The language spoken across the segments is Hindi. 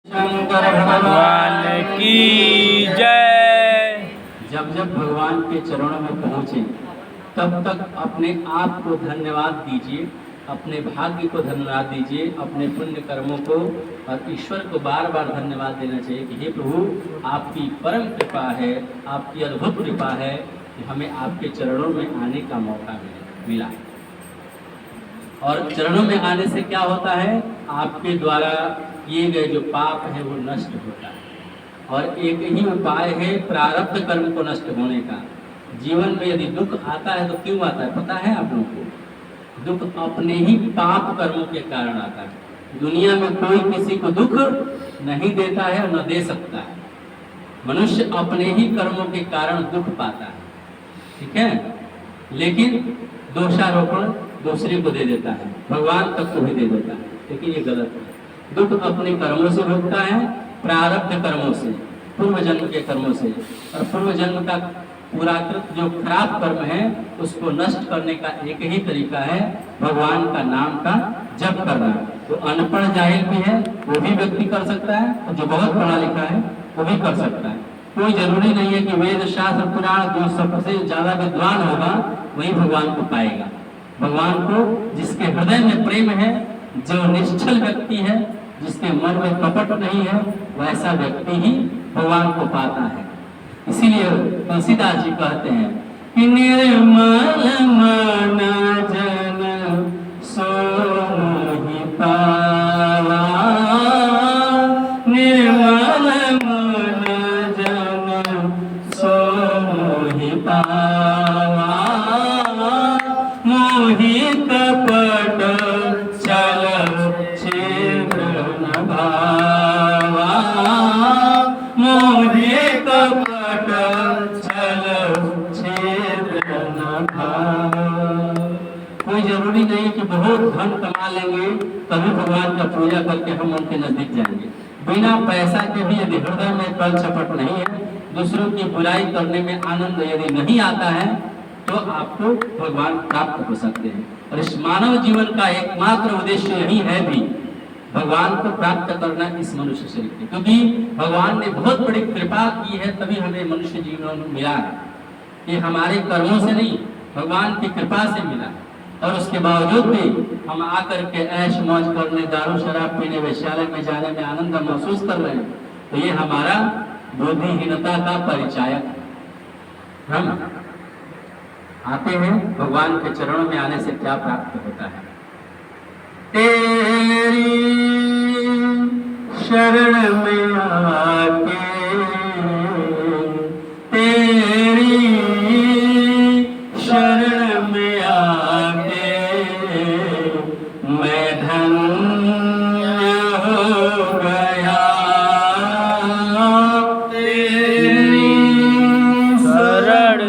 शंकर भगवान की जय। जब जब भगवान के चरणों में पहुँचे तब तक अपने आप को धन्यवाद दीजिए, अपने भाग्य को धन्यवाद दीजिए, अपने पुण्य कर्मों को और ईश्वर को बार बार धन्यवाद देना चाहिए कि हे प्रभु, आपकी परम कृपा है, आपकी अद्भुत कृपा है कि हमें आपके चरणों में आने का मौका मिला। और चरणों में आने से क्या होता है, आपके द्वारा किए गए जो पाप है वो नष्ट होता है। और एक ही उपाय है प्रारब्ध कर्म को नष्ट होने का। जीवन में यदि दुख आता है तो क्यों आता है पता है आप लोगों को? दुख अपने ही पाप कर्मों के कारण आता है। दुनिया में कोई किसी को दुख नहीं देता है और न दे सकता है। मनुष्य अपने ही कर्मों के कारण दुख पाता है, ठीक है, लेकिन दोषारोपण दूसरे को दे देता है, भगवान तक को भी दे देता है, लेकिन ये गलत है। दुख अपने कर्मों से भोगता है, प्रारब्ध कर्मों से, पूर्व जन्म के कर्मों से। और पूर्व जन्म का पुराकृत जो खराब कर्म है उसको नष्ट करने का एक ही तरीका है, भगवान का नाम का जप करना। तो अनपढ़ जाहिल भी है वो भी व्यक्ति कर सकता है, और जो बहुत पढ़ा लिखा है वो भी कर सकता है। कोई जरूरी नहीं है कि वेद शास्त्र पुराण जो सबसे ज्यादा विद्वान होगा वही भगवान को पाएगा। भगवान को जिसके हृदय में प्रेम है, जो निश्चल व्यक्ति है, जिसके मन में कपट नहीं है, वैसा व्यक्ति ही भगवान को पाता है। इसीलिए तुलसीदास जी कहते हैं कि निर्मल मन जन सो मोहि पावा, निर्मल मन जन सो मोहि पावा, मोहि कपट छल छिद्र न भावा, मोहि कपट छल छिद्र न भावा। कोई जरूरी नहीं कि बहुत धन कमा लेंगे तभी भगवान का पूजा करके हम उनके नजदीक जाएंगे। बिना पैसा के भी यदि हृदय में कल चपट नहीं है, दूसरों की बुराई करने में आनंद यदि नहीं आता है, तो आपको भगवान प्राप्त हो सकते हैं। और इस मानव जीवन का एकमात्र उद्देश्य यही है भी भगवान को प्राप्त करना इस मनुष्य शरीर में, क्योंकि भगवान ने बहुत बड़ी कृपा की है तभी हमें मनुष्य जीवन मिला है। ये हमारे कर्मों से नहीं, भगवान की कृपा से मिला है। और उसके बावजूद भी हम आकर के ऐश मौज करने, दारू शराब पीने, वैश्यालय में जाने में आनंद महसूस कर रहे हैं, तो ये हमारा बुद्धिहीनता का परिचायक है। हम आते हैं भगवान के चरणों में आने से क्या प्राप्त होता है। तेरी शरण में आके, तेरी शरण में आके मैं धन्य हो गया, तेरी शरण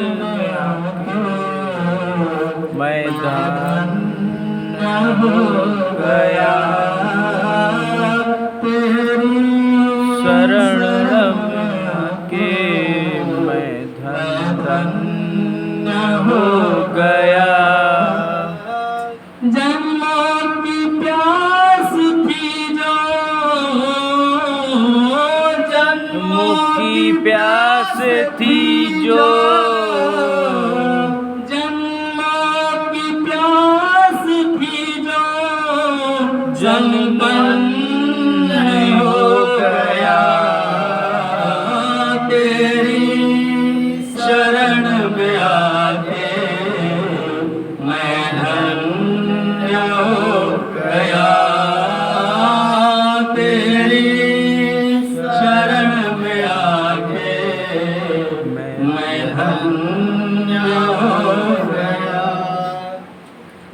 मैं धन्य हो गया, तेरी शरण के मैं धन्य हो गया। जन्मों की प्यास थी जो, जन्मों की प्यास थी जो, जन्मों की प्यास थी जो, जन्मन हो गया, तेरी शरण में आके मैं धन्य हो गया, तेरी शरण में आके मैं धन्य हो गया।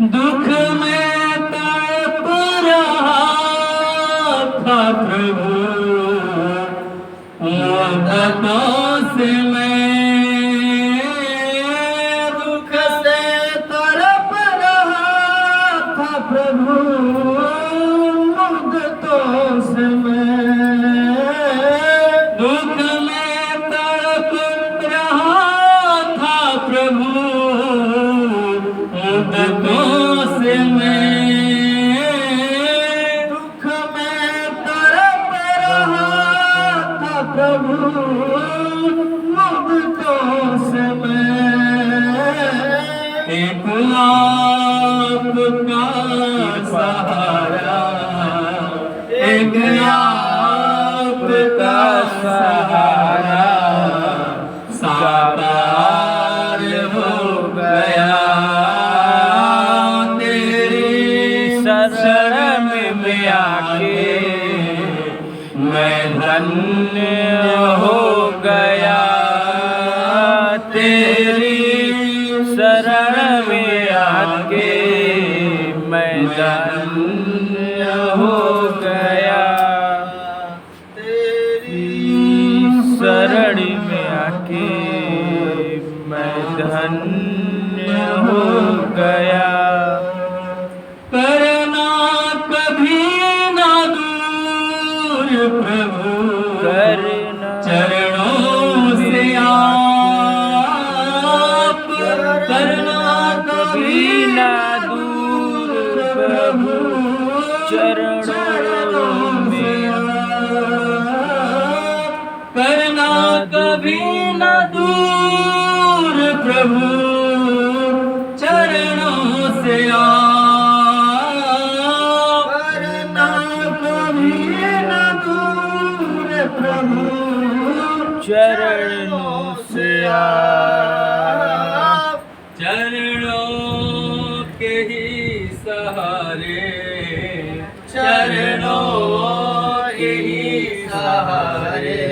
दुख में तड़प रहा था प्रभु, मुद्दतों से मैं दुख से तड़प रहा था प्रभु, मुद्दतों से मैं दुख में तड़प रहा था प्रभु, मुद्दतों से मैं दुख में तड़प रहा एक आपका सहारा, एक आपका सहारा, साकार हो गया। तेरी शरण में आके मैं धन्य हो गया। तेरी शरण में आके मैं धन्य हो गया। तेरी शरण में आके मैं धन्य हो गया। करना कभी ना दूर प्रभु, करना चरणों से आप, करना कभी ना दूर प्रभु, चरणों में आप, करना कभी ना दूर प्रभु, चरणों से आप, करना कभी ना दूर प्रभु, चरणों से आप, चरणों के ही सहारे, चरणों के ही सहारे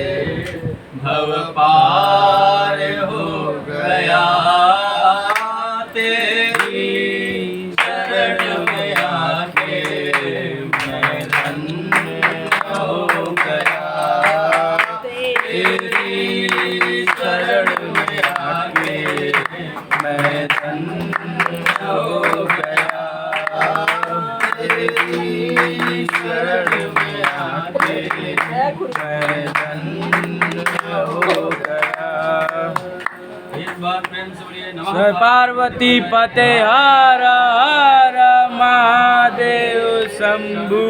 भव पार हो गया। तेरी शरण में आके मैं धन्य हो गया। तेरी शरण में आके मैं धन्य हो गया। तेरी शरण में आके मैं धन्य हो गया। एक बार प्रेम से बोलिए नमः जय पार्वती पते हर हर महादेव शंभू।